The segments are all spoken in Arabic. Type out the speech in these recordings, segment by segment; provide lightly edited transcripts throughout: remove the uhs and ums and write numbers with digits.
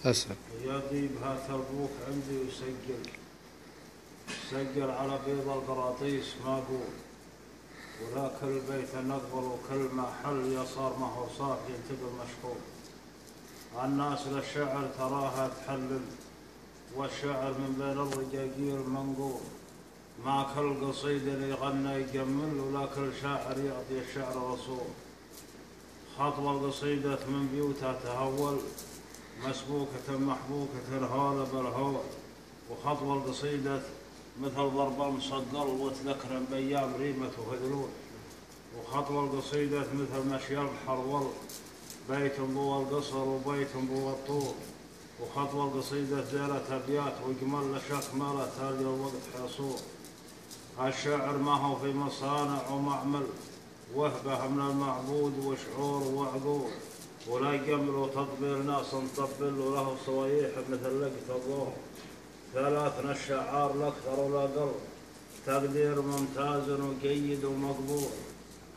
أسهل. يدي بها تربوك عندي وسجل على بيض القراطيس ما أقول، ولا كل بيت نقبل وكل ما حل يصار ما هو صار ينتقل مشغول. الناس للشعر تراها تحلل، والشعر من بين الرجاجيل منقول. ما كل قصيدة يغنى يجمل، ولا كل شاعر يعطي الشعر رسول. خطوة القصيدة من بيوتها تهول، مسبوكة محبوكة هول بالهول. وخطوة القصيدة مثل ضرب مصقل، وتذكر بأيام ريمة وهذلول. وخطوة القصيدة مثل مشي البحر ول، بيت بو القصر وبيت بو الطول. وخطوة القصيدة ذيلة أبيات وجمل لشكملة تالي الوقت حصول. الشعر ما هو في مصانع ومعمل، وهبة من المعبود وشعور وعقول. ولا يجمل وتطبيل ناس نطبل، وله صويح مثل لقت الظهر. ثلاثنا الشعار الأكثر ولا قل، تقدير ممتاز وجيد ومقبول.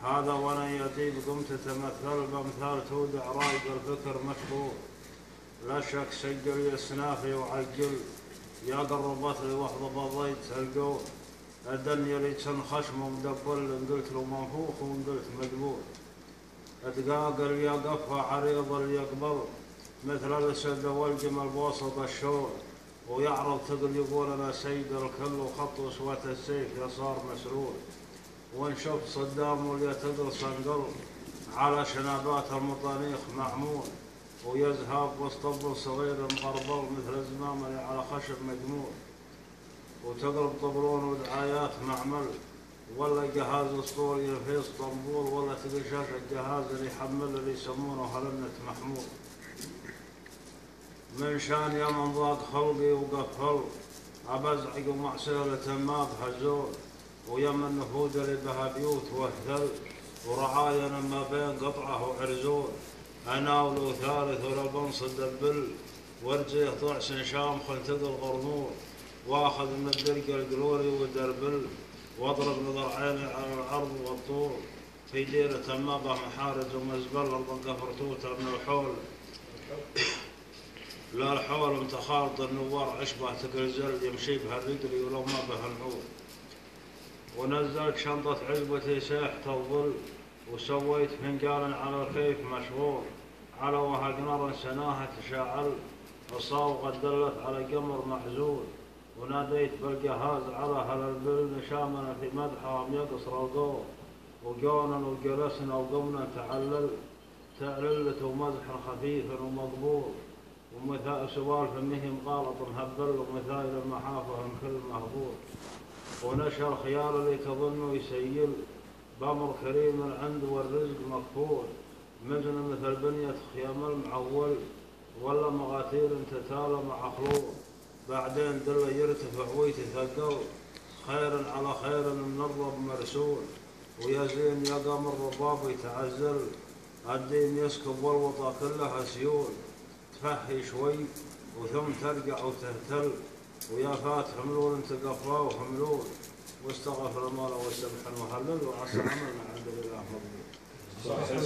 هذا وانا يديب قمت تمثل بامثال تودع رايق الفكر مشغول. لا شك سجل يسنافي وعجل، يا قربت لي وحظ بضيت القول. الدنيا اللي خشم ومدبل، قلت له منفوخ وقلت مقبول. دقاق اللي يقفها عريض اللي يقبل، مثل الاسد والجمل بوسط الشور. ويعرض ثقل يقول انا سيد الكل، وخط وسوة السيف يصار مسرور. وان شفت صدام واللي تقل صنقل، على شنابات المطانيخ معمول. ويزهب واسطبل صغير مقربل، مثل الزمام اللي على خشب مجمول. وتقرب طبلون ودعايات معمل، ولا جهاز اسطوري في اسطنبول. ولا تقل شاشة الجهاز اللي يحمل اللي يسمونه هلنة محمول. من شان يا من ضاق خلقي وقفل، أبزعق ومعسيلة ما بها زول. ويم النفود اللي بها بيوت واهتل، ورعايا ما بين قطعه وعرزول. أناول وثالث ولا بنص الدبل، وارجيه طعس شامخ تقل غرمول. واخذ من الدرق القلوري ودربل، واضرب نظر عيني على الأرض والطول. في ديرة ما بها محارز ومزبل، أرض قفرتوته من الحول. لا الحول متخالط النوار، عشبه تقرزل يمشي بها الرجلي ولو ما بها النور. ونزلت شنطة عزبتي ساحة الظل، وسويت فنجالا على الكيف مشغول. على وهق نار سناها تشاعل، وصاوغت دلت على قمر محزول. وناديت بالجهاز على هالبل، نشامنا في مدحهم يقصر القول. وجونا وجلسنا وقمنا تعللت ومزح خفيف ومقبول. ومثال سوالف مهم غلط مهبل، ومثايل المحافظ كل مهبول. ونشر خيار اللي تظنه يسيل، بأمر كريم العند والرزق مكفول. مزن مثل بنية خيام المعول، ولا مغاتير تتالى مع خلول. بعدين دل يرتفع ويتثقل، خير على خير من الرب مرسول. ويزين يا قمر الرباب يتعزل، الدين يسكب والوطا كلها سيول. تفهي شوي وثم ترجع وتهتل، ويا فات حملول انت قفاه وحملول. واستغفر المولى والسبح المهلل، وعسى عمل من عند الله مقبول.